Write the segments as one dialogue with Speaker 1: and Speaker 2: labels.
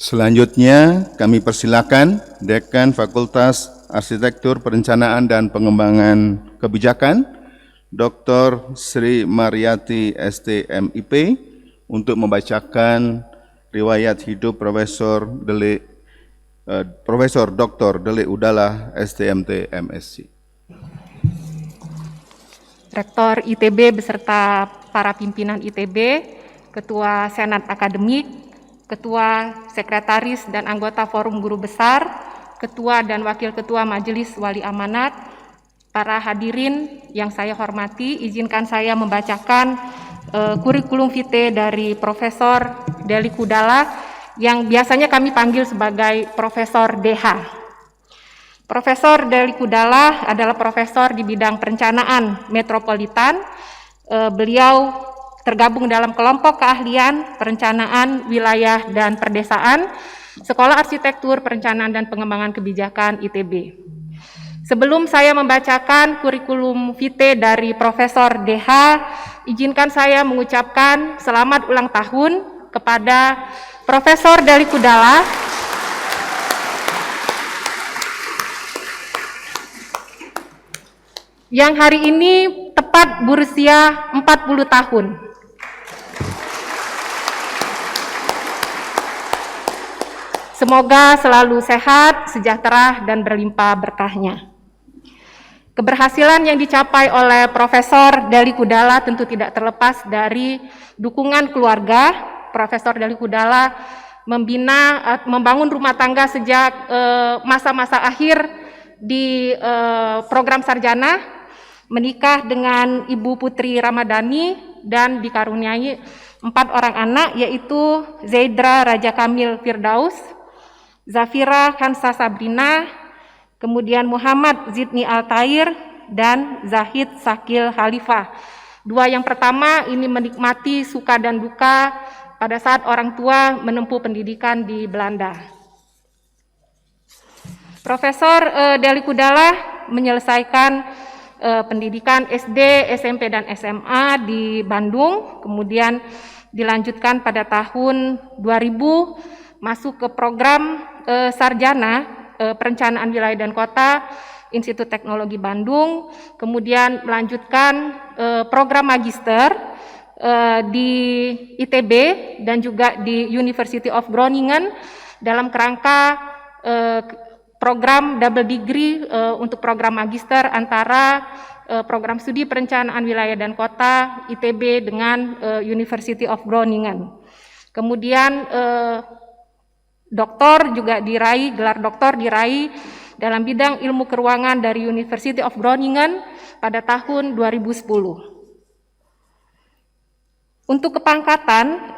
Speaker 1: Selanjutnya, kami persilakan Dekan Fakultas Arsitektur, Perencanaan dan Pengembangan Kebijakan, Dr. Sri Mariati STMIP, untuk membacakan riwayat hidup Profesor Dr. Delik Udala STMT MSc.
Speaker 2: Rektor ITB beserta para pimpinan ITB, Ketua Senat Akademik, Ketua, Sekretaris, dan anggota Forum Guru Besar, Ketua dan Wakil Ketua Majelis Wali Amanat, para hadirin yang saya hormati, izinkan saya membacakan kurikulum vitae dari Profesor Delik Udala yang biasanya kami panggil sebagai Profesor DH. Profesor Delik Udala adalah profesor di bidang perencanaan metropolitan. Beliau tergabung dalam kelompok keahlian perencanaan wilayah dan perdesaan, Sekolah Arsitektur, Perencanaan dan Pengembangan Kebijakan ITB. Sebelum saya membacakan kurikulum vitae dari Profesor DH, izinkan saya mengucapkan selamat ulang tahun kepada Profesor Delik Udala yang hari ini tepat berusia 40 tahun. Semoga selalu sehat, sejahtera, dan berlimpah berkahnya. Keberhasilan yang dicapai oleh Profesor Delik Udala tentu tidak terlepas dari dukungan keluarga. Profesor Delik Udala membangun rumah tangga sejak masa-masa akhir di program sarjana, menikah dengan Ibu Putri Ramadhani dan dikaruniai 4 orang anak, yaitu Zaidra Raja Kamil Firdaus, Zafira Hansa Sabrina, kemudian Muhammad Zidni Altair, dan Zahid Sakil Khalifah. 2 yang pertama ini menikmati suka dan duka pada saat orang tua menempuh pendidikan di Belanda. Profesor Delik Udala menyelesaikan pendidikan SD, SMP, dan SMA di Bandung, kemudian dilanjutkan pada tahun 2000 masuk ke program sarjana Perencanaan Wilayah dan Kota Institut Teknologi Bandung, kemudian melanjutkan program magister di ITB dan juga di University of Groningen dalam kerangka program double degree untuk program magister antara program studi perencanaan wilayah dan kota ITB dengan University of Groningen. Kemudian doktor juga diraih, gelar doktor diraih dalam bidang ilmu keuangan dari University of Groningen pada tahun 2010. Untuk kepangkatan,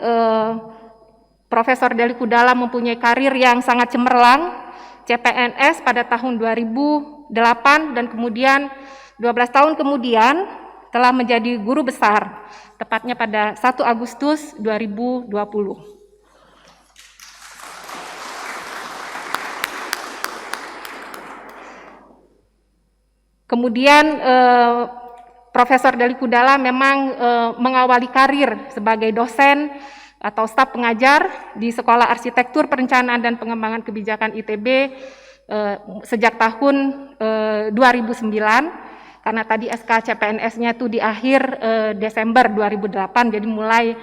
Speaker 2: Profesor Delik Udala mempunyai karir yang sangat cemerlang, CPNS pada tahun 2008 dan kemudian 12 tahun kemudian telah menjadi guru besar, tepatnya pada 1 Agustus 2020. Kemudian Profesor Delik Udala memang mengawali karir sebagai dosen atau staf pengajar di Sekolah Arsitektur, Perencanaan dan Pengembangan Kebijakan ITB sejak tahun 2009, karena tadi SK CPNS-nya itu di akhir Desember 2008, jadi mulai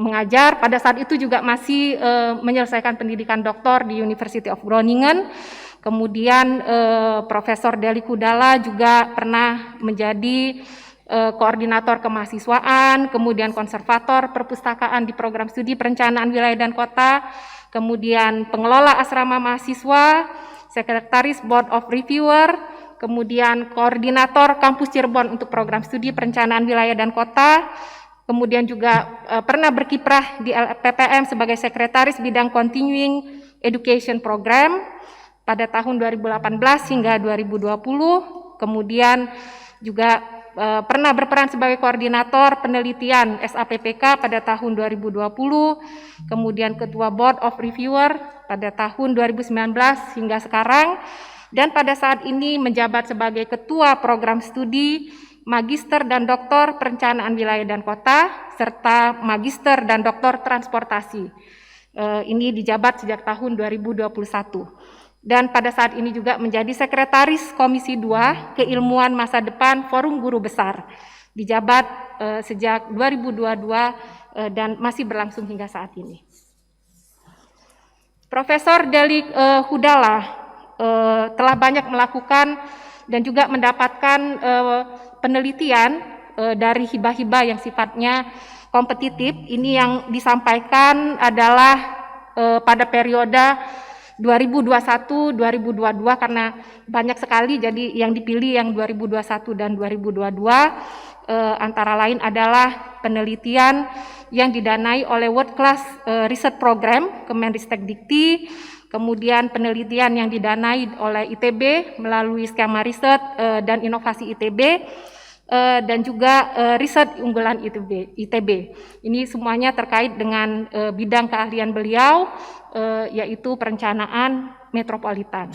Speaker 2: mengajar. Pada saat itu juga masih menyelesaikan pendidikan doktor di University of Groningen. Kemudian Profesor Delik Udala juga pernah menjadi koordinator kemahasiswaan, kemudian konservator perpustakaan di program studi perencanaan wilayah dan kota, kemudian pengelola asrama mahasiswa, sekretaris board of reviewer, kemudian koordinator kampus Cirebon untuk program studi perencanaan wilayah dan kota, kemudian juga pernah berkiprah di LPPM sebagai sekretaris bidang continuing education program pada tahun 2018 hingga 2020, kemudian juga pernah berperan sebagai koordinator penelitian SAPPK pada tahun 2020, kemudian ketua board of reviewer pada tahun 2019 hingga sekarang, dan pada saat ini menjabat sebagai ketua program studi magister dan doktor perencanaan wilayah dan kota serta magister dan doktor transportasi Ini dijabat sejak tahun 2021. Dan pada saat ini juga menjadi Sekretaris Komisi 2 Keilmuan Masa Depan Forum Guru Besar. Dijabat sejak 2022 dan masih berlangsung hingga saat ini. Profesor Delik Hudala telah banyak melakukan dan juga mendapatkan penelitian dari hibah-hibah yang sifatnya kompetitif. Ini yang disampaikan adalah pada periode 2021-2022 karena banyak sekali, jadi yang dipilih yang 2021 dan 2022 antara lain adalah penelitian yang didanai oleh World Class Research Program Kemenristek-Dikti, kemudian penelitian yang didanai oleh ITB melalui skema riset dan inovasi ITB, dan juga riset unggulan ITB. Ini semuanya terkait dengan bidang keahlian beliau, yaitu perencanaan metropolitan.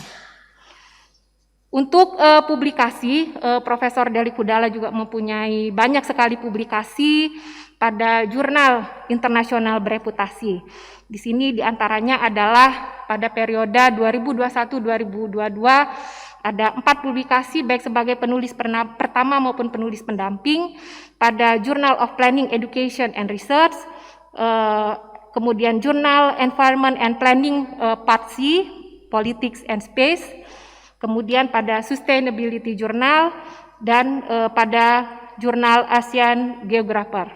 Speaker 2: Untuk publikasi, Profesor Delik Hudala juga mempunyai banyak sekali publikasi pada jurnal internasional bereputasi. Di sini diantaranya adalah pada periode 2021-2022 ada 4 publikasi baik sebagai penulis pertama maupun penulis pendamping pada Journal of Planning, Education and Research, kemudian Jurnal Environment and Planning Part C, Politics and Space, kemudian pada Sustainability Journal, dan pada Jurnal Asian Geographer.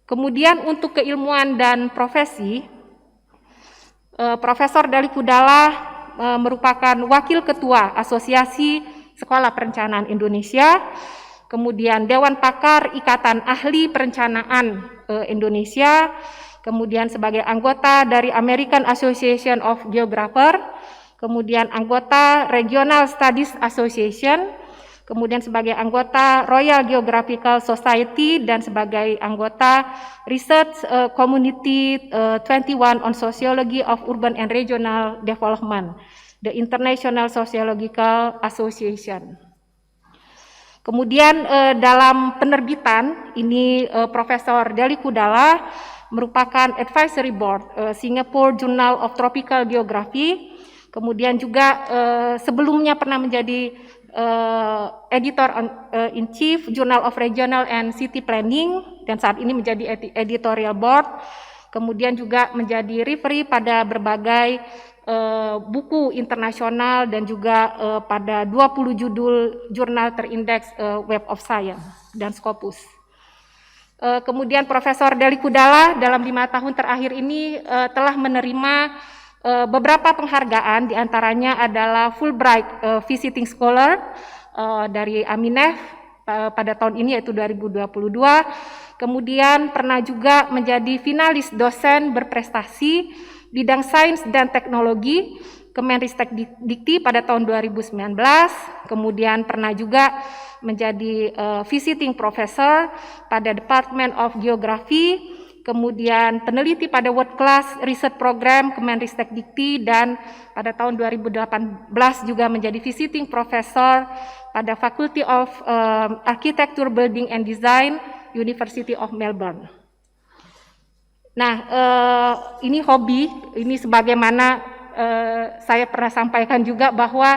Speaker 2: Kemudian untuk keilmuan dan profesi, Profesor Delik Hudala merupakan Wakil Ketua Asosiasi Sekolah Perencanaan Indonesia, kemudian Dewan Pakar Ikatan Ahli Perencanaan Indonesia, kemudian sebagai anggota dari American Association of Geographers, kemudian anggota Regional Studies Association, kemudian sebagai anggota Royal Geographical Society, dan sebagai anggota Research Community 21 on Sociology of Urban and Regional Development, the International Sociological Association. Kemudian dalam penerbitan ini Profesor Delik Hudala merupakan Advisory Board Singapore Journal of Tropical Geography, kemudian juga sebelumnya pernah menjadi Editor in Chief Journal of Regional and City Planning, dan saat ini menjadi Editorial Board, kemudian juga menjadi referee pada berbagai buku internasional dan juga pada 20 judul jurnal terindeks Web of Science dan Scopus. Kemudian Profesor Delik Hudala dalam 5 tahun terakhir ini telah menerima beberapa penghargaan, diantaranya adalah Fulbright Visiting Scholar dari Aminef pada tahun ini yaitu 2022, kemudian pernah juga menjadi finalis dosen berprestasi bidang sains dan teknologi Kemenristek-Dikti pada tahun 2019, kemudian pernah juga menjadi visiting professor pada Department of Geography, kemudian peneliti pada World Class Research Program Kemenristek-Dikti, dan pada tahun 2018 juga menjadi visiting professor pada Faculty of Architecture, Building and Design, University of Melbourne. Nah, ini hobi, ini sebagaimana saya pernah sampaikan juga bahwa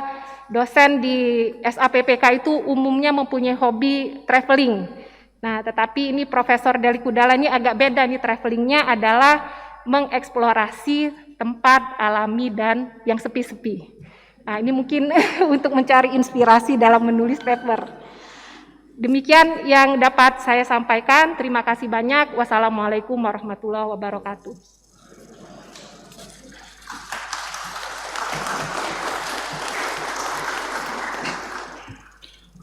Speaker 2: dosen di SAPPK itu umumnya mempunyai hobi traveling. Nah, tetapi ini Profesor Delik Hudala ini agak beda nih, travelingnya adalah mengeksplorasi tempat alami dan yang sepi-sepi. Nah, ini mungkin untuk mencari inspirasi dalam menulis paper. Demikian yang dapat saya sampaikan. Terima kasih banyak. Wassalamualaikum warahmatullahi wabarakatuh.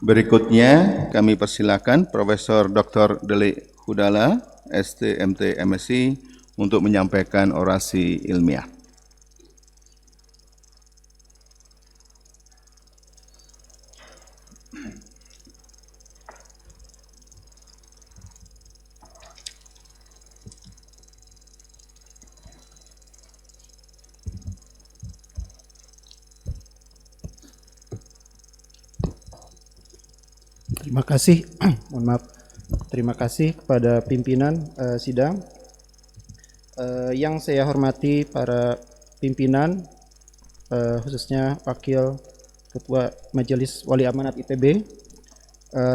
Speaker 1: Berikutnya kami persilakan Profesor Dr. Delik Hudala, STMT MSc, untuk menyampaikan orasi ilmiah.
Speaker 3: Terima kasih, mohon maaf. Terima kasih kepada pimpinan sidang, Yang saya hormati para pimpinan, khususnya Wakil Ketua Majelis Wali Amanat ITB,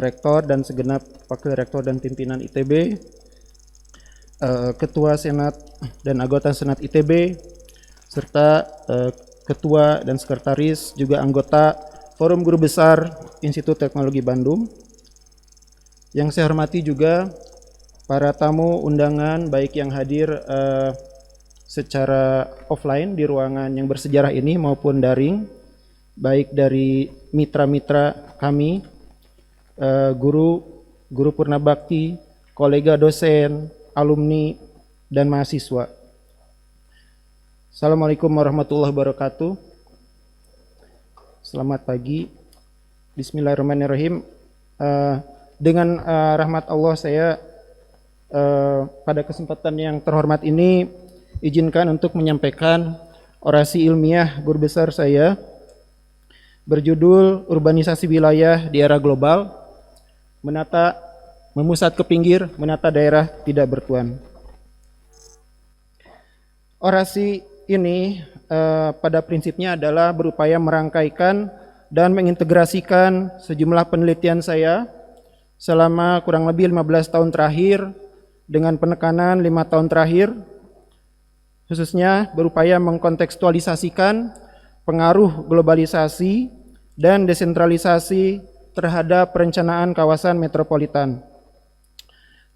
Speaker 3: Rektor dan segenap Wakil Rektor dan pimpinan ITB, Ketua Senat dan anggota Senat ITB, serta Ketua dan Sekretaris juga anggota Forum Guru Besar Institut Teknologi Bandung. Yang saya hormati juga para tamu undangan baik yang hadir secara offline di ruangan yang bersejarah ini maupun daring, baik dari mitra-mitra kami, guru Purnabakti, kolega dosen, alumni, dan mahasiswa. Assalamualaikum warahmatullahi wabarakatuh. Selamat pagi. Bismillahirrahmanirrahim. Dengan rahmat Allah saya pada kesempatan yang terhormat ini izinkan untuk menyampaikan orasi ilmiah guru besar saya berjudul Urbanisasi Wilayah di Era Global, memusat ke pinggir, menata daerah tidak bertuan. Orasi ini pada prinsipnya adalah berupaya merangkaikan dan mengintegrasikan sejumlah penelitian saya selama kurang lebih 15 tahun terakhir dengan penekanan 5 tahun terakhir, khususnya berupaya mengkontekstualisasikan pengaruh globalisasi dan desentralisasi terhadap perencanaan kawasan metropolitan.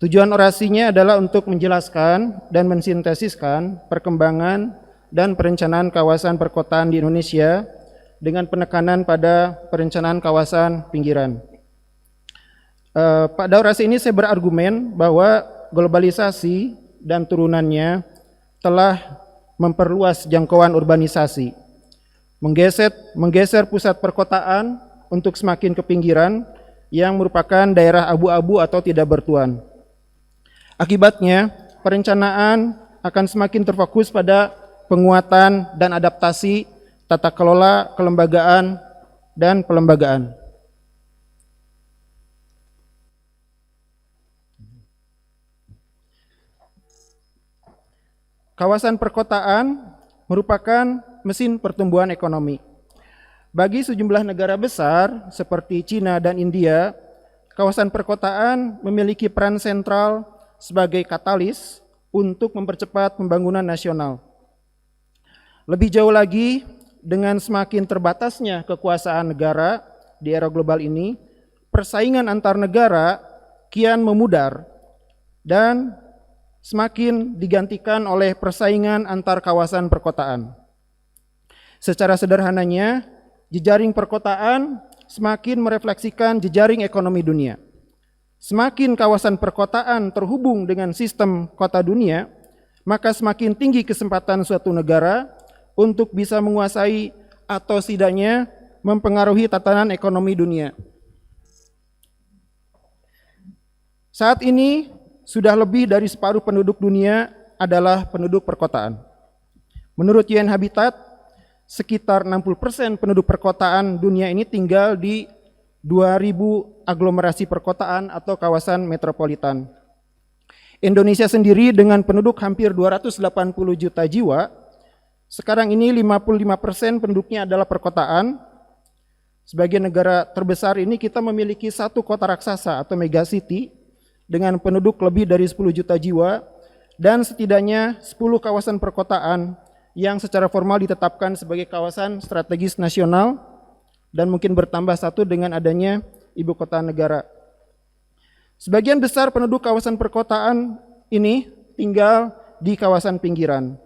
Speaker 3: Tujuan orasinya adalah untuk menjelaskan dan mensintesiskan perkembangan dan perencanaan kawasan perkotaan di Indonesia dengan penekanan pada perencanaan kawasan pinggiran. Pada orasi ini saya berargumen bahwa globalisasi dan turunannya telah memperluas jangkauan urbanisasi, menggeser pusat perkotaan untuk semakin ke pinggiran yang merupakan daerah abu-abu atau tidak bertuan. Akibatnya, perencanaan akan semakin terfokus pada penguatan dan adaptasi tata kelola, kelembagaan, dan pelembagaan. Kawasan perkotaan merupakan mesin pertumbuhan ekonomi. Bagi sejumlah negara besar seperti Cina dan India, kawasan perkotaan memiliki peran sentral sebagai katalis untuk mempercepat pembangunan nasional. Lebih jauh lagi, dengan semakin terbatasnya kekuasaan negara di era global ini, persaingan antar negara kian memudar dan semakin digantikan oleh persaingan antar kawasan perkotaan. Secara sederhananya, jejaring perkotaan semakin merefleksikan jejaring ekonomi dunia. Semakin kawasan perkotaan terhubung dengan sistem kota dunia, maka semakin tinggi kesempatan suatu negara untuk bisa menguasai atau setidaknya mempengaruhi tatanan ekonomi dunia. Saat ini, sudah lebih dari separuh penduduk dunia adalah penduduk perkotaan. Menurut UN Habitat, sekitar 60% penduduk perkotaan dunia ini tinggal di 2.000 aglomerasi perkotaan atau kawasan metropolitan. Indonesia sendiri dengan penduduk hampir 280 juta jiwa, sekarang ini 55% penduduknya adalah perkotaan. Sebagai negara terbesar ini kita memiliki satu kota raksasa atau megacity dengan penduduk lebih dari 10 juta jiwa dan setidaknya 10 kawasan perkotaan yang secara formal ditetapkan sebagai kawasan strategis nasional dan mungkin bertambah satu dengan adanya ibu kota negara. Sebagian besar penduduk kawasan perkotaan ini tinggal di kawasan pinggiran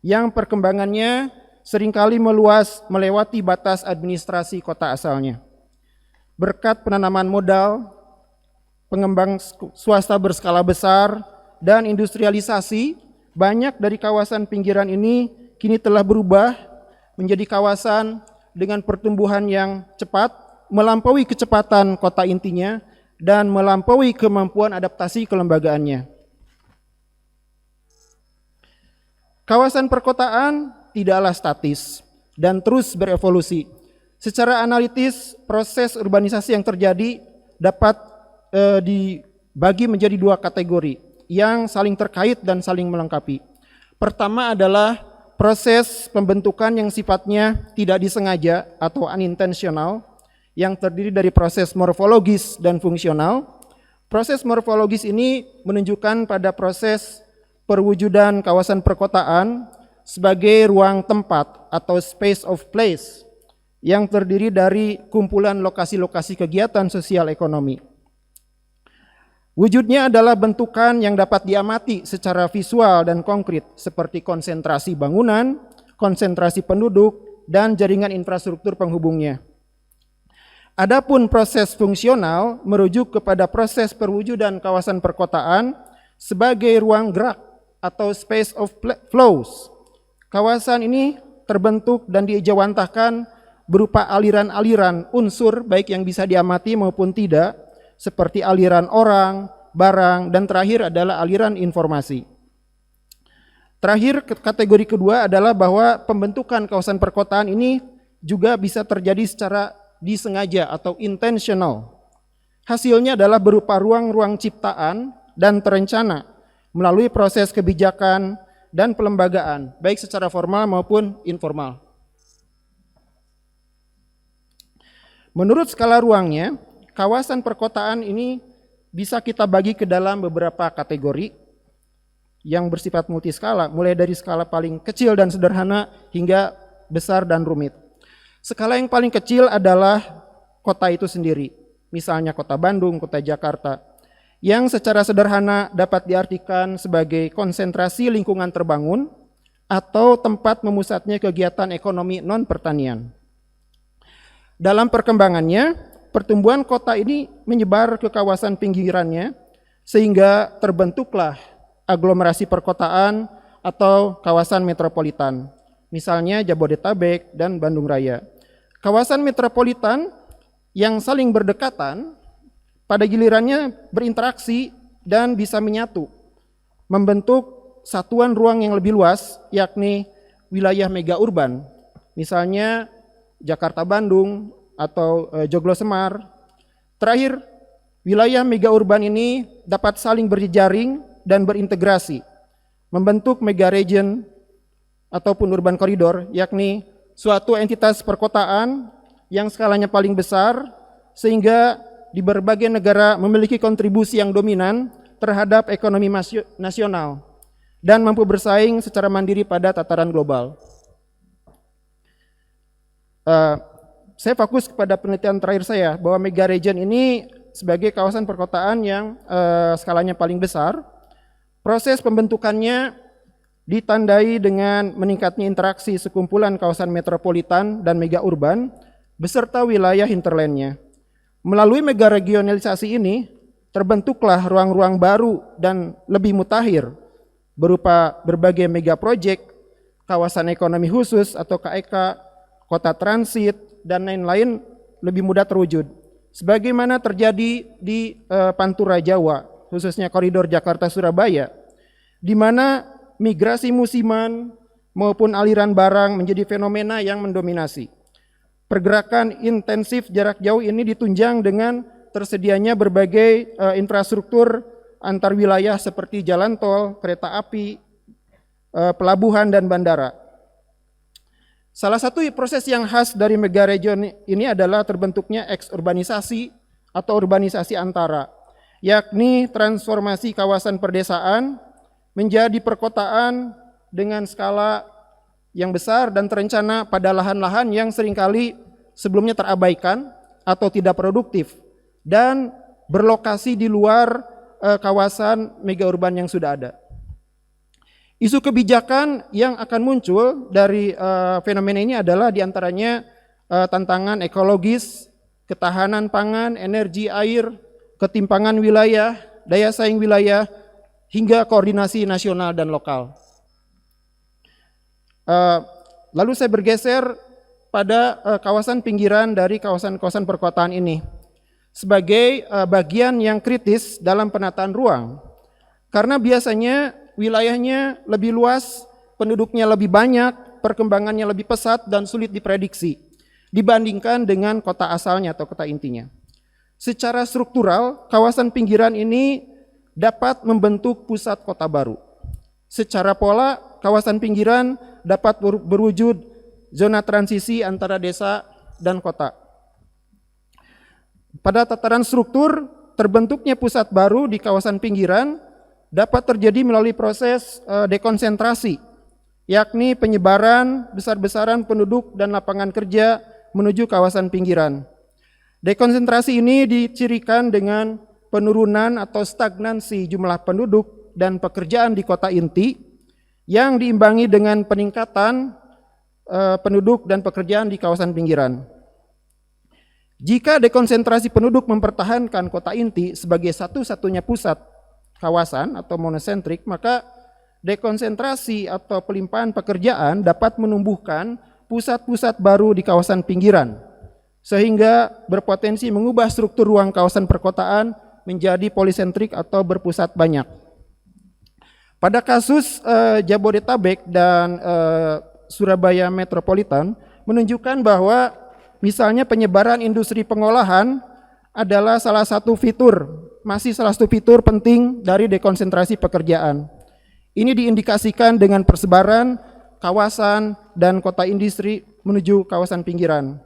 Speaker 3: yang perkembangannya seringkali meluas melewati batas administrasi kota asalnya. Berkat penanaman modal, pengembang swasta berskala besar, dan industrialisasi, banyak dari kawasan pinggiran ini kini telah berubah menjadi kawasan dengan pertumbuhan yang cepat, melampaui kecepatan kota intinya, dan melampaui kemampuan adaptasi kelembagaannya. Kawasan perkotaan tidaklah statis dan terus berevolusi. Secara analitis, proses urbanisasi yang terjadi dapat dibagi menjadi dua kategori yang saling terkait dan saling melengkapi. Pertama adalah proses pembentukan yang sifatnya tidak disengaja atau unintentional, yang terdiri dari proses morfologis dan fungsional. Proses morfologis ini menunjukkan pada proses perwujudan kawasan perkotaan sebagai ruang tempat atau space of place yang terdiri dari kumpulan lokasi-lokasi kegiatan sosial ekonomi. Wujudnya adalah bentukan yang dapat diamati secara visual dan konkret seperti konsentrasi bangunan, konsentrasi penduduk, dan jaringan infrastruktur penghubungnya. Adapun proses fungsional merujuk kepada proses perwujudan kawasan perkotaan sebagai ruang gerak atau space of flows. Kawasan ini terbentuk dan diejawantahkan berupa aliran-aliran unsur baik yang bisa diamati maupun tidak, seperti aliran orang, barang, dan terakhir adalah aliran informasi. Terakhir, kategori kedua adalah bahwa pembentukan kawasan perkotaan ini juga bisa terjadi secara disengaja atau intentional. Hasilnya adalah berupa ruang-ruang ciptaan dan terencana melalui proses kebijakan dan pelembagaan, baik secara formal maupun informal. Menurut skala ruangnya, kawasan perkotaan ini bisa kita bagi ke dalam beberapa kategori yang bersifat multiskala, mulai dari skala paling kecil dan sederhana hingga besar dan rumit. Skala yang paling kecil adalah kota itu sendiri, misalnya kota Bandung, kota Jakarta, yang secara sederhana dapat diartikan sebagai konsentrasi lingkungan terbangun atau tempat memusatnya kegiatan ekonomi non-pertanian. Dalam perkembangannya, pertumbuhan kota ini menyebar ke kawasan pinggirannya sehingga terbentuklah aglomerasi perkotaan atau kawasan metropolitan, misalnya Jabodetabek dan Bandung Raya. Kawasan metropolitan yang saling berdekatan pada gilirannya berinteraksi dan bisa menyatu, membentuk satuan ruang yang lebih luas, yakni wilayah mega urban, misalnya Jakarta Bandung atau Joglo Semar. Terakhir, wilayah mega urban ini dapat saling berjejaring dan berintegrasi, membentuk mega region ataupun urban corridor, yakni suatu entitas perkotaan yang skalanya paling besar sehingga di berbagai negara memiliki kontribusi yang dominan terhadap ekonomi nasional dan mampu bersaing secara mandiri pada tataran global. Saya fokus kepada penelitian terakhir saya bahwa mega region ini sebagai kawasan perkotaan yang skalanya paling besar. Proses pembentukannya ditandai dengan meningkatnya interaksi sekumpulan kawasan metropolitan dan mega urban beserta wilayah hinterlandnya. Melalui mega regionalisasi ini terbentuklah ruang-ruang baru dan lebih mutakhir berupa berbagai mega project, kawasan ekonomi khusus atau KEK, kota transit, dan lain-lain lebih mudah terwujud. Sebagaimana terjadi di Pantura Jawa, khususnya koridor Jakarta-Surabaya, di mana migrasi musiman maupun aliran barang menjadi fenomena yang mendominasi. Pergerakan intensif jarak jauh ini ditunjang dengan tersedianya berbagai infrastruktur antar wilayah seperti jalan tol, kereta api, pelabuhan, dan bandara. Salah satu proses yang khas dari mega region ini adalah terbentuknya eksurbanisasi atau urbanisasi antara, yakni transformasi kawasan perdesaan menjadi perkotaan dengan skala yang besar dan terencana pada lahan-lahan yang seringkali sebelumnya terabaikan atau tidak produktif dan berlokasi di luar kawasan mega urban yang sudah ada. Isu kebijakan yang akan muncul dari fenomena ini adalah diantaranya tantangan ekologis, ketahanan pangan, energi, air, ketimpangan wilayah, daya saing wilayah, hingga koordinasi nasional dan lokal. Lalu saya bergeser pada kawasan pinggiran dari kawasan-kawasan perkotaan ini sebagai bagian yang kritis dalam penataan ruang, karena biasanya wilayahnya lebih luas, penduduknya lebih banyak, perkembangannya lebih pesat dan sulit diprediksi dibandingkan dengan kota asalnya atau kota intinya. Secara struktural, kawasan pinggiran ini dapat membentuk pusat kota baru. Secara pola, kawasan pinggiran dapat berwujud zona transisi antara desa dan kota. Pada tataran struktur, terbentuknya pusat baru di kawasan pinggiran dapat terjadi melalui proses dekonsentrasi, yakni penyebaran besar-besaran penduduk dan lapangan kerja menuju kawasan pinggiran. Dekonsentrasi ini dicirikan dengan penurunan atau stagnansi jumlah penduduk dan pekerjaan di kota inti yang diimbangi dengan peningkatan penduduk dan pekerjaan di kawasan pinggiran. Jika dekonsentrasi penduduk mempertahankan kota inti sebagai satu-satunya pusat kawasan atau monosentrik, maka dekonsentrasi atau pelimpahan pekerjaan dapat menumbuhkan pusat-pusat baru di kawasan pinggiran, sehingga berpotensi mengubah struktur ruang kawasan perkotaan menjadi polisentrik atau berpusat banyak. Pada kasus Jabodetabek dan Surabaya Metropolitan menunjukkan bahwa misalnya penyebaran industri pengolahan adalah salah satu fitur penting dari dekonsentrasi pekerjaan. Ini diindikasikan dengan persebaran kawasan dan kota industri menuju kawasan pinggiran.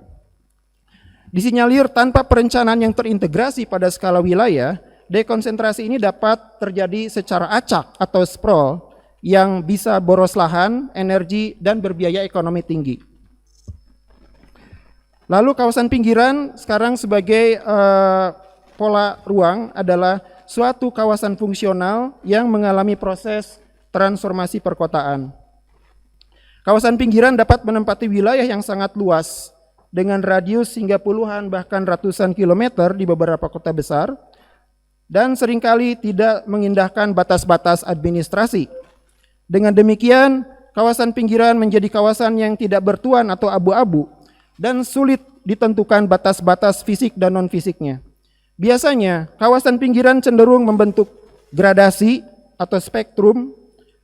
Speaker 3: Disinyalir tanpa perencanaan yang terintegrasi pada skala wilayah, dekonsentrasi ini dapat terjadi secara acak atau sprawl yang bisa boros lahan, energi, dan berbiaya ekonomi tinggi. Lalu kawasan pinggiran sekarang sebagai pola ruang adalah suatu kawasan fungsional yang mengalami proses transformasi perkotaan. Kawasan pinggiran dapat menempati wilayah yang sangat luas dengan radius hingga puluhan bahkan ratusan kilometer di beberapa kota besar dan seringkali tidak mengindahkan batas-batas administrasi. Dengan demikian, kawasan pinggiran menjadi kawasan yang tidak bertuan atau abu-abu dan sulit ditentukan batas-batas fisik dan non-fisiknya. Biasanya, kawasan pinggiran cenderung membentuk gradasi atau spektrum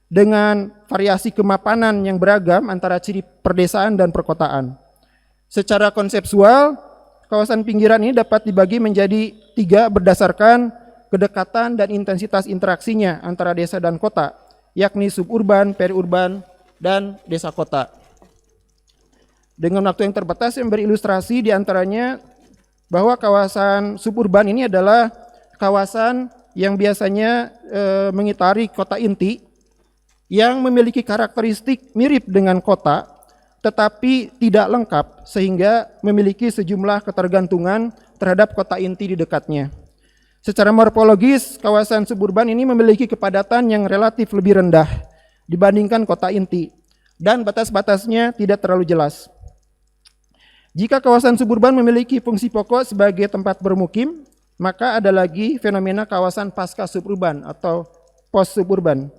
Speaker 3: dengan variasi kemapanan yang beragam antara ciri perdesaan dan perkotaan. Secara konseptual, kawasan pinggiran ini dapat dibagi menjadi 3 berdasarkan kedekatan dan intensitas interaksinya antara desa dan kota, yakni suburban, periurban, dan desa kota. Dengan waktu yang terbatas yang berilustrasi diantaranya bahwa kawasan suburban ini adalah kawasan yang biasanya mengitari kota inti yang memiliki karakteristik mirip dengan kota tetapi tidak lengkap sehingga memiliki sejumlah ketergantungan terhadap kota inti di dekatnya. Secara morfologis, kawasan suburban ini memiliki kepadatan yang relatif lebih rendah dibandingkan kota inti dan batas-batasnya tidak terlalu jelas. Jika kawasan suburban memiliki fungsi pokok sebagai tempat bermukim, maka ada lagi fenomena kawasan pasca suburban atau post suburban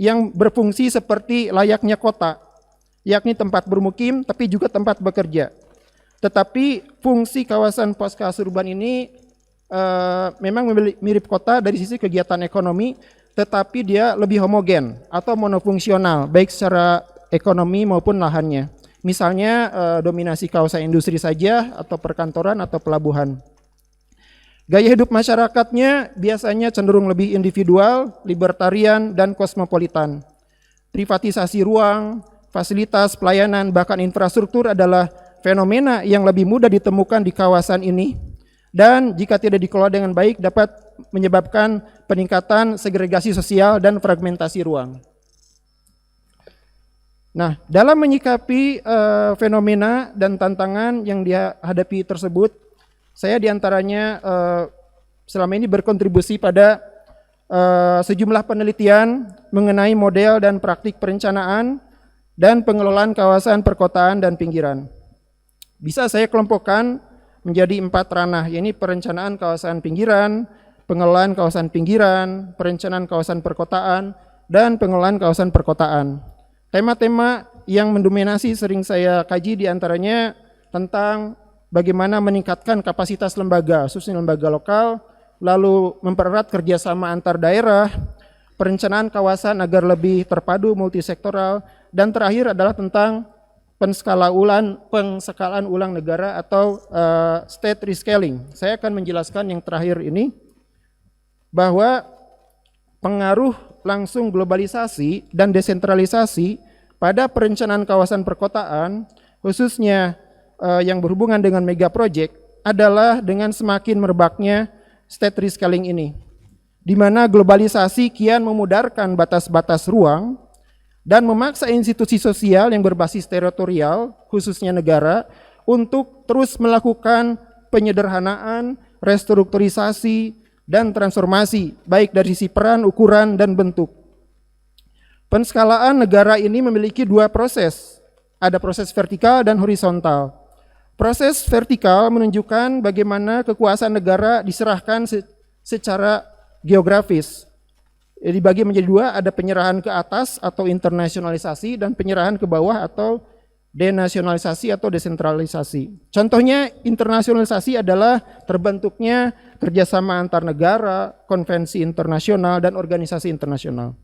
Speaker 3: yang berfungsi seperti layaknya kota, yakni tempat bermukim tapi juga tempat bekerja. Tetapi fungsi kawasan pasca suburban ini memang mirip kota dari sisi kegiatan ekonomi, tetapi dia lebih homogen atau monofungsional baik secara ekonomi maupun lahannya. Misalnya dominasi kawasan industri saja atau perkantoran atau pelabuhan. Gaya hidup masyarakatnya biasanya cenderung lebih individual, libertarian, dan kosmopolitan. Privatisasi ruang, fasilitas, pelayanan, bahkan infrastruktur adalah fenomena yang lebih mudah ditemukan di kawasan ini dan jika tidak dikelola dengan baik dapat menyebabkan peningkatan segregasi sosial dan fragmentasi ruang. Nah, dalam menyikapi fenomena dan tantangan yang dihadapi tersebut, saya diantaranya selama ini berkontribusi pada sejumlah penelitian mengenai model dan praktik perencanaan dan pengelolaan kawasan perkotaan dan pinggiran. Bisa saya kelompokkan menjadi 4 ranah, yaitu perencanaan kawasan pinggiran, pengelolaan kawasan pinggiran, perencanaan kawasan perkotaan, dan pengelolaan kawasan perkotaan. Tema-tema yang mendominasi sering saya kaji diantaranya tentang bagaimana meningkatkan kapasitas lembaga, khususnya lembaga lokal, lalu mempererat kerjasama antar daerah, perencanaan kawasan agar lebih terpadu multisektoral, dan terakhir adalah tentang pengskalaan ulang negara atau state rescaling. Saya akan menjelaskan yang terakhir ini bahwa pengaruh langsung globalisasi dan desentralisasi pada perencanaan kawasan perkotaan, khususnya yang berhubungan dengan mega project, adalah dengan semakin merebaknya state rescaling ini, di mana globalisasi kian memudarkan batas-batas ruang dan memaksa institusi sosial yang berbasis teritorial, khususnya negara, untuk terus melakukan penyederhanaan, restrukturisasi, dan transformasi, baik dari sisi peran, ukuran, dan bentuk. Penskalaan negara ini memiliki dua proses, ada proses vertikal dan horizontal. Proses vertikal menunjukkan bagaimana kekuasaan negara diserahkan secara geografis. Dibagi menjadi dua, ada penyerahan ke atas atau internasionalisasi dan penyerahan ke bawah atau denasionalisasi atau desentralisasi. Contohnya internasionalisasi adalah terbentuknya kerjasama antar negara, konvensi internasional, dan organisasi internasional.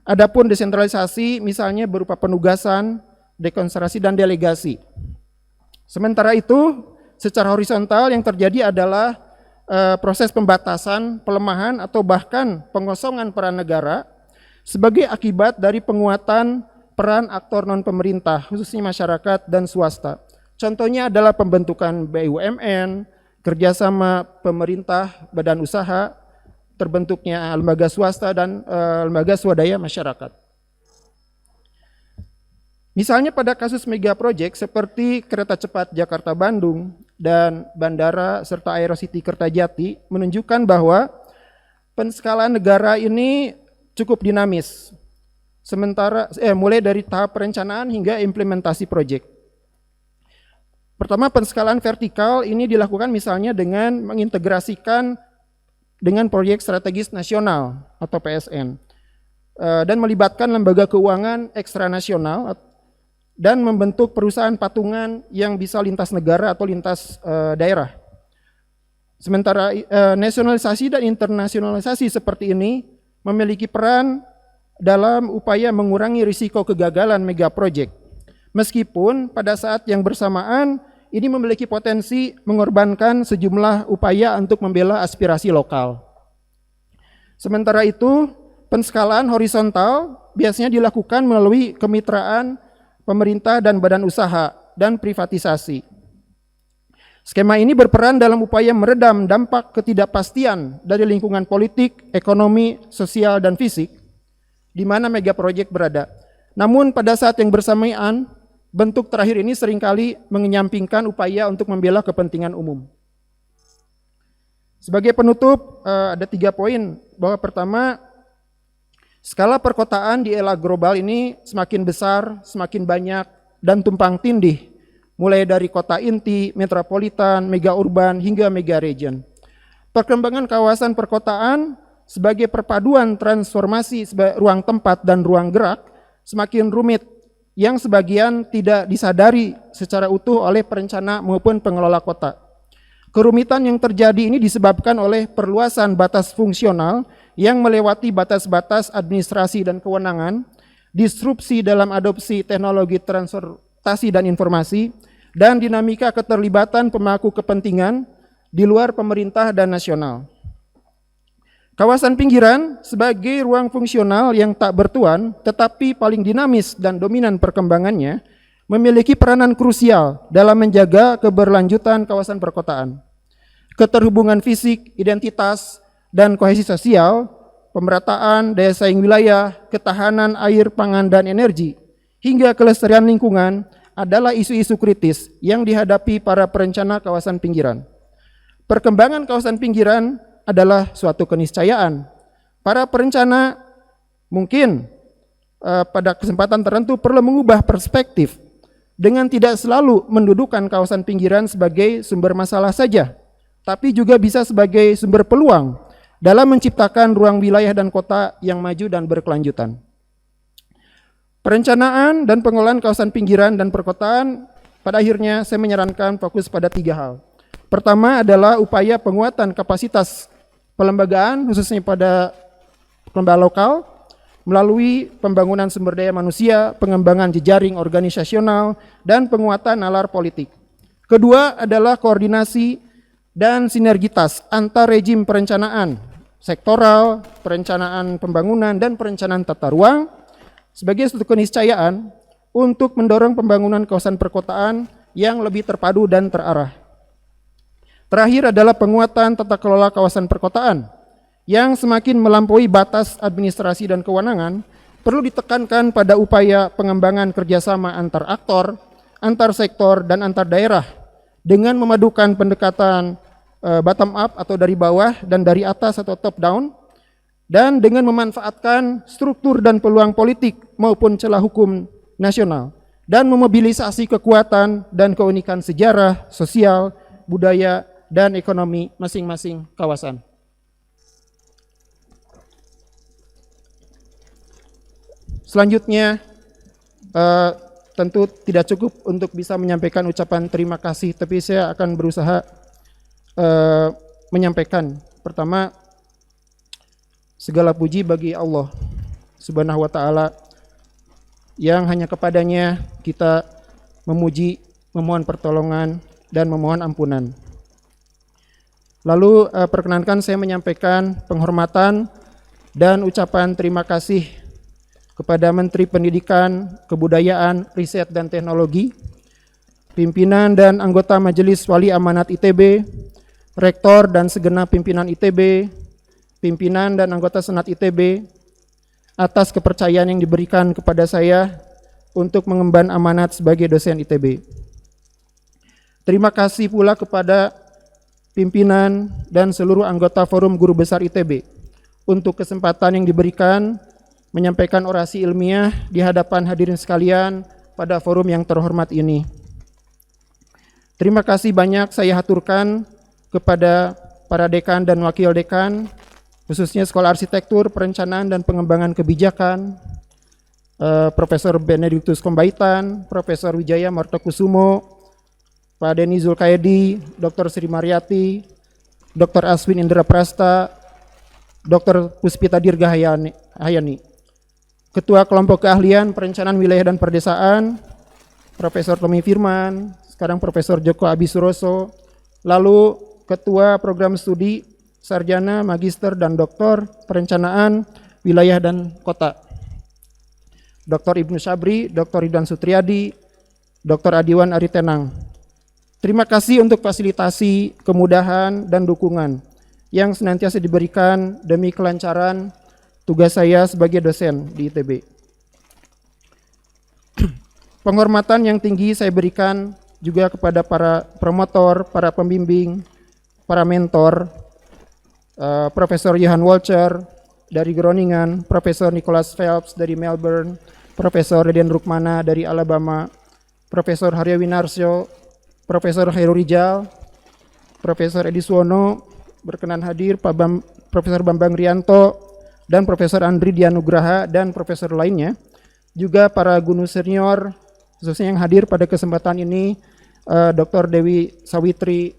Speaker 3: Adapun desentralisasi misalnya berupa penugasan, dekonsentrasi, dan delegasi. Sementara itu, secara horizontal yang terjadi adalah proses pembatasan, pelemahan, atau bahkan pengosongan peran negara sebagai akibat dari penguatan peran aktor non-pemerintah, khususnya masyarakat dan swasta. Contohnya adalah pembentukan BUMN, kerjasama pemerintah, badan usaha, terbentuknya lembaga swasta dan lembaga swadaya masyarakat. Misalnya pada kasus mega project seperti kereta cepat Jakarta-Bandung dan bandara serta Aerocity Kertajati menunjukkan bahwa penskalaan negara ini cukup dinamis. Sementara mulai dari tahap perencanaan hingga implementasi proyek. Pertama, penskalaan vertikal ini dilakukan misalnya dengan mengintegrasikan dengan proyek strategis nasional atau PSN dan melibatkan lembaga keuangan ekstranasional dan membentuk perusahaan patungan yang bisa lintas negara atau lintas daerah. Sementara nasionalisasi dan internasionalisasi seperti ini memiliki peran dalam upaya mengurangi risiko kegagalan mega project. Meskipun pada saat yang bersamaan ini memiliki potensi mengorbankan sejumlah upaya untuk membela aspirasi lokal. Sementara itu, penskalaan horizontal biasanya dilakukan melalui kemitraan pemerintah dan badan usaha dan privatisasi. Skema ini berperan dalam upaya meredam dampak ketidakpastian dari lingkungan politik, ekonomi, sosial, dan fisik di mana mega project berada. Namun pada saat yang bersamaan, bentuk terakhir ini seringkali mengenyampingkan upaya untuk membela kepentingan umum. Sebagai penutup, ada 3 poin, bahwa pertama, skala perkotaan di era global ini semakin besar, semakin banyak, dan tumpang tindih, mulai dari kota inti, metropolitan, mega urban, hingga mega region. Perkembangan kawasan perkotaan sebagai perpaduan transformasi ruang tempat dan ruang gerak semakin rumit, yang sebagian tidak disadari secara utuh oleh perencana maupun pengelola kota. Kerumitan yang terjadi ini disebabkan oleh perluasan batas fungsional yang melewati batas-batas administrasi dan kewenangan, disrupsi dalam adopsi teknologi transportasi dan informasi, dan dinamika keterlibatan pemangku kepentingan di luar pemerintah dan nasional. Kawasan pinggiran sebagai ruang fungsional yang tak bertuan tetapi paling dinamis dan dominan perkembangannya memiliki peranan krusial dalam menjaga keberlanjutan kawasan perkotaan. Keterhubungan fisik, identitas, dan kohesi sosial, pemerataan, daya saing wilayah, ketahanan air, pangan, dan energi, hingga kelestarian lingkungan adalah isu-isu kritis yang dihadapi para perencana kawasan pinggiran. Perkembangan kawasan pinggiran adalah suatu keniscayaan. Para perencana mungkin pada kesempatan tertentu perlu mengubah perspektif dengan tidak selalu mendudukan kawasan pinggiran sebagai sumber masalah saja, tapi juga bisa sebagai sumber peluang dalam menciptakan ruang wilayah dan kota yang maju dan berkelanjutan. Perencanaan dan pengelolaan kawasan pinggiran dan perkotaan pada akhirnya saya menyarankan fokus pada 3 hal. Pertama adalah upaya penguatan kapasitas pelembagaan khususnya pada lembaga lokal melalui pembangunan sumber daya manusia, pengembangan jejaring organisasional, dan penguatan nalar politik. Kedua adalah koordinasi dan sinergitas antar rejim perencanaan sektoral, perencanaan pembangunan, dan perencanaan tata ruang sebagai suatu keniscayaan untuk mendorong pembangunan kawasan perkotaan yang lebih terpadu dan terarah. Terakhir adalah penguatan tata kelola kawasan perkotaan yang semakin melampaui batas administrasi dan kewenangan. Perlu ditekankan pada upaya pengembangan kerjasama antar aktor, antar sektor, dan antar daerah dengan memadukan pendekatan bottom up atau dari bawah dan dari atas atau top down, dan dengan memanfaatkan struktur dan peluang politik maupun celah hukum nasional dan memobilisasi kekuatan dan keunikan sejarah, sosial, budaya, dan ekonomi masing-masing kawasan. Selanjutnya, tentu tidak cukup untuk bisa menyampaikan ucapan terima kasih, tapi saya akan berusaha menyampaikan. Pertama, segala puji bagi Allah Subhanahu wa Ta'ala, yang hanya kepadanya kita memuji, memohon pertolongan, dan memohon ampunan. Lalu perkenankan saya menyampaikan penghormatan dan ucapan terima kasih kepada Menteri Pendidikan, Kebudayaan, Riset, dan Teknologi, pimpinan dan anggota Majelis Wali Amanat ITB, Rektor dan segenap pimpinan ITB, pimpinan dan anggota Senat ITB, atas kepercayaan yang diberikan kepada saya untuk mengemban amanat sebagai dosen ITB. Terima kasih pula kepada pimpinan dan seluruh anggota Forum Guru Besar ITB untuk kesempatan yang diberikan menyampaikan orasi ilmiah di hadapan hadirin sekalian pada forum yang terhormat ini. Terima kasih banyak saya haturkan kepada para dekan dan wakil dekan, khususnya Sekolah Arsitektur, Perencanaan, dan Pengembangan Kebijakan, Profesor Benediktus Kombaitan, Profesor Wijaya Martokusumo, Pak Denny Zulkaedi, Dr. Sri Mariati, Dr. Aswin Indra Prasta, Dr. Puspita Dirga Hayani. Ketua Kelompok Keahlian Perencanaan Wilayah dan Perdesaan, Profesor Tommy Firman, sekarang Profesor Joko Abisuroso, lalu Ketua Program Studi Sarjana, Magister, dan Doktor Perencanaan Wilayah dan Kota, Dr. Ibnu Sabri, Dr. Ridwan Sutriadi, Dr. Adiwan Aritenang. Terima kasih untuk fasilitasi, kemudahan, dan dukungan yang senantiasa diberikan demi kelancaran tugas saya sebagai dosen di ITB. Penghormatan yang tinggi saya berikan juga kepada para promotor, para pembimbing, para mentor, Profesor Johan Walcher dari Groningen, Profesor Nicholas Phelps dari Melbourne, Profesor Radian Rukmana dari Alabama, Profesor Harya Winarsyo, Profesor Khairu Rijal, Profesor Edi Suwono, berkenan hadir Profesor Bambang Rianto, dan Profesor Andri Dianugraha, dan profesor lainnya, juga para guru senior, khususnya yang hadir pada kesempatan ini, Dr. Dewi Sawitri,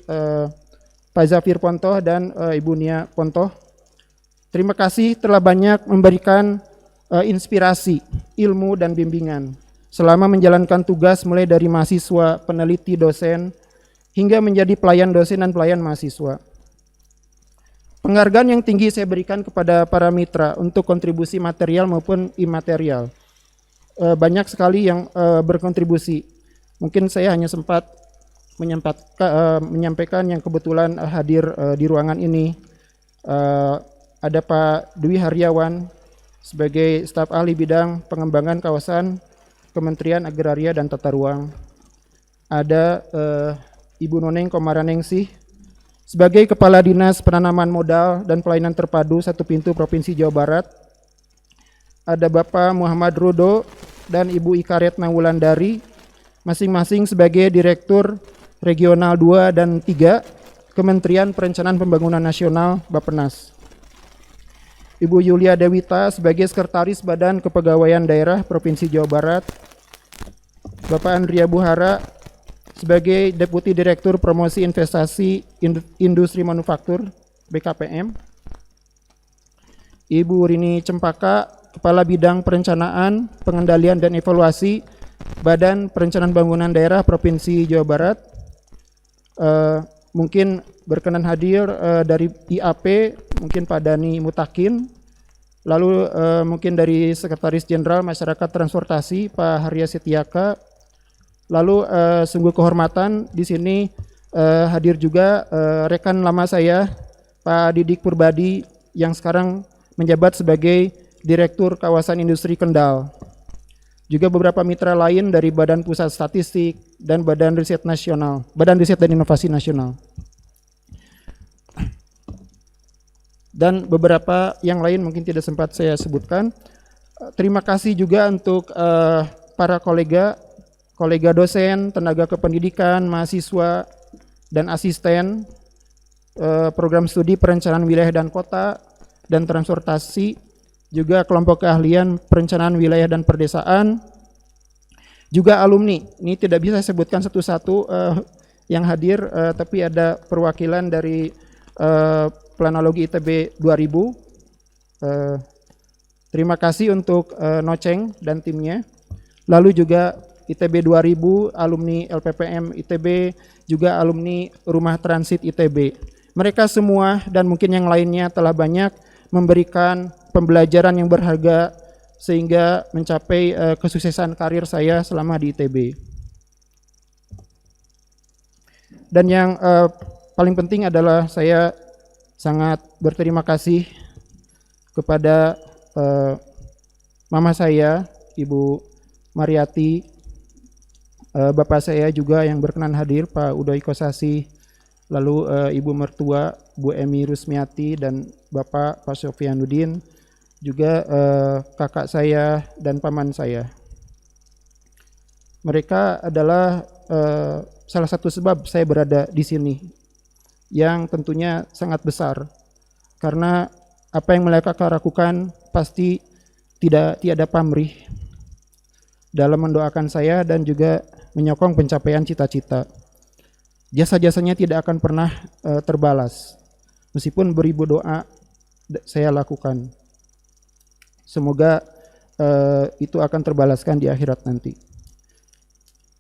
Speaker 3: Pak Zafir Pontoh, dan Ibu Nia Pontoh. Terima kasih telah banyak memberikan inspirasi, ilmu, dan bimbingan selama menjalankan tugas mulai dari mahasiswa, peneliti, dosen, hingga menjadi pelayan dosen dan pelayan mahasiswa. Penghargaan yang tinggi saya berikan kepada para mitra untuk kontribusi material maupun imaterial. Banyak sekali yang berkontribusi. Mungkin saya hanya sempat menyampaikan yang kebetulan hadir di ruangan ini. Ada Pak Dwi Haryawan sebagai staf ahli bidang pengembangan kawasan Kementerian Agraria dan Tata Ruang. Ada Ibu Noneng Komaraningsih sebagai Kepala Dinas Penanaman Modal dan Pelayanan Terpadu Satu Pintu Provinsi Jawa Barat. Ada Bapak Muhammad Rudo dan Ibu Ika Retna Wulandari, masing-masing sebagai Direktur Regional 2 dan 3 Kementerian Perencanaan Pembangunan Nasional Bappenas. Ibu Yulia Dewita sebagai Sekretaris Badan Kepegawaian Daerah Provinsi Jawa Barat. Bapak Andria Buhara sebagai Deputi Direktur Promosi Investasi Industri Manufaktur BKPM. Ibu Rini Cempaka, Kepala Bidang Perencanaan, Pengendalian, dan Evaluasi Badan Perencanaan Bangunan Daerah Provinsi Jawa Barat. mungkin berkenan hadir dari IAP, mungkin Pak Dani Mutakin, lalu mungkin dari Sekretaris Jenderal Masyarakat Transportasi Pak Harya Setiaka, lalu sungguh kehormatan di sini hadir juga rekan lama saya Pak Didik Purbadi yang sekarang menjabat sebagai Direktur Kawasan Industri Kendal. Juga beberapa mitra lain dari Badan Pusat Statistik dan Badan Riset Nasional, Badan Riset dan Inovasi Nasional. Dan beberapa yang lain mungkin tidak sempat saya sebutkan. Terima kasih juga untuk para kolega dosen, tenaga kependidikan, mahasiswa, dan asisten program studi perencanaan wilayah dan kota dan transportasi, juga kelompok keahlian perencanaan wilayah dan perdesaan, juga alumni. Ini tidak bisa saya sebutkan satu-satu yang hadir, tapi ada perwakilan dari Planologi ITB 2000. Terima kasih untuk Noceng dan timnya. Lalu juga ITB 2000, alumni LPPM ITB, juga alumni Rumah Transit ITB. Mereka semua dan mungkin yang lainnya telah banyak memberikan pembelajaran yang berharga sehingga mencapai kesuksesan karir saya selama di ITB. Dan yang paling penting adalah saya sangat berterima kasih kepada mama saya, Ibu Mariati, bapak saya juga yang berkenan hadir, Pak Udoy Kosasi, lalu Ibu mertua, Bu Emi Rusmiati, dan Bapak Pak Sofyanuddin, juga kakak saya dan paman saya. Mereka adalah salah satu sebab saya berada di sini, yang tentunya sangat besar, karena apa yang mereka lakukan pasti tiada pamrih dalam mendoakan saya dan juga menyokong pencapaian cita-cita. Jasa-jasanya tidak akan pernah terbalas, meskipun beribu doa saya lakukan. Semoga itu akan terbalaskan di akhirat nanti.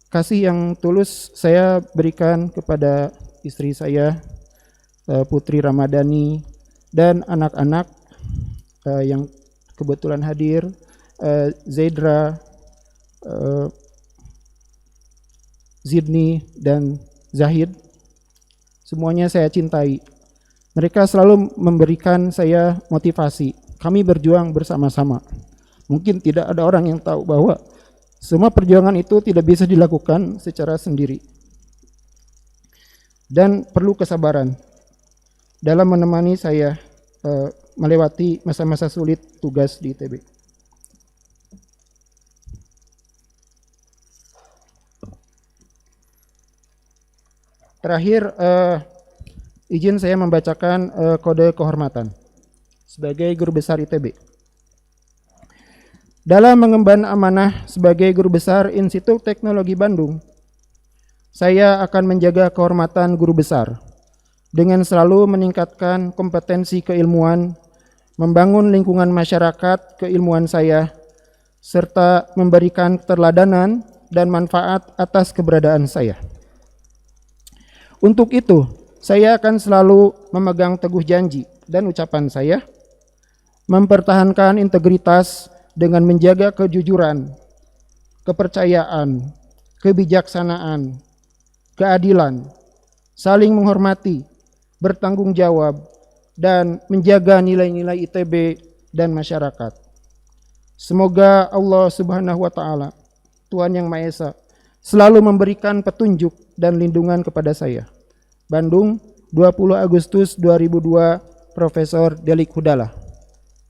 Speaker 3: Kasih yang tulus saya berikan kepada istri saya, Putri Ramadhani, dan anak-anak yang kebetulan hadir, Zaidra, Zidni, dan Zahid. Semuanya saya cintai. Mereka selalu memberikan saya motivasi. Kami berjuang bersama-sama. Mungkin tidak ada orang yang tahu bahwa semua perjuangan itu tidak bisa dilakukan secara sendiri. Dan perlu kesabaran dalam menemani saya melewati masa-masa sulit tugas di ITB. Terakhir, izin saya membacakan kode kehormatan sebagai Guru Besar ITB. Dalam mengemban amanah sebagai Guru Besar Institut Teknologi Bandung, saya akan menjaga kehormatan Guru Besar dengan selalu meningkatkan kompetensi keilmuan, membangun lingkungan masyarakat keilmuan saya, serta memberikan keteladanan dan manfaat atas keberadaan saya. Untuk itu, saya akan selalu memegang teguh janji dan ucapan saya, mempertahankan integritas dengan menjaga kejujuran, kepercayaan, kebijaksanaan, keadilan, saling menghormati, bertanggung jawab, dan menjaga nilai-nilai ITB dan masyarakat. Semoga Allah Subhanahu wa Ta'ala, Tuhan Yang Maha Esa, selalu memberikan petunjuk dan lindungan kepada saya. Bandung, 20 Agustus 2002, Profesor Delik Hudala.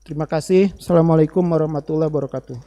Speaker 3: Terima kasih. Assalamualaikum warahmatullahi wabarakatuh.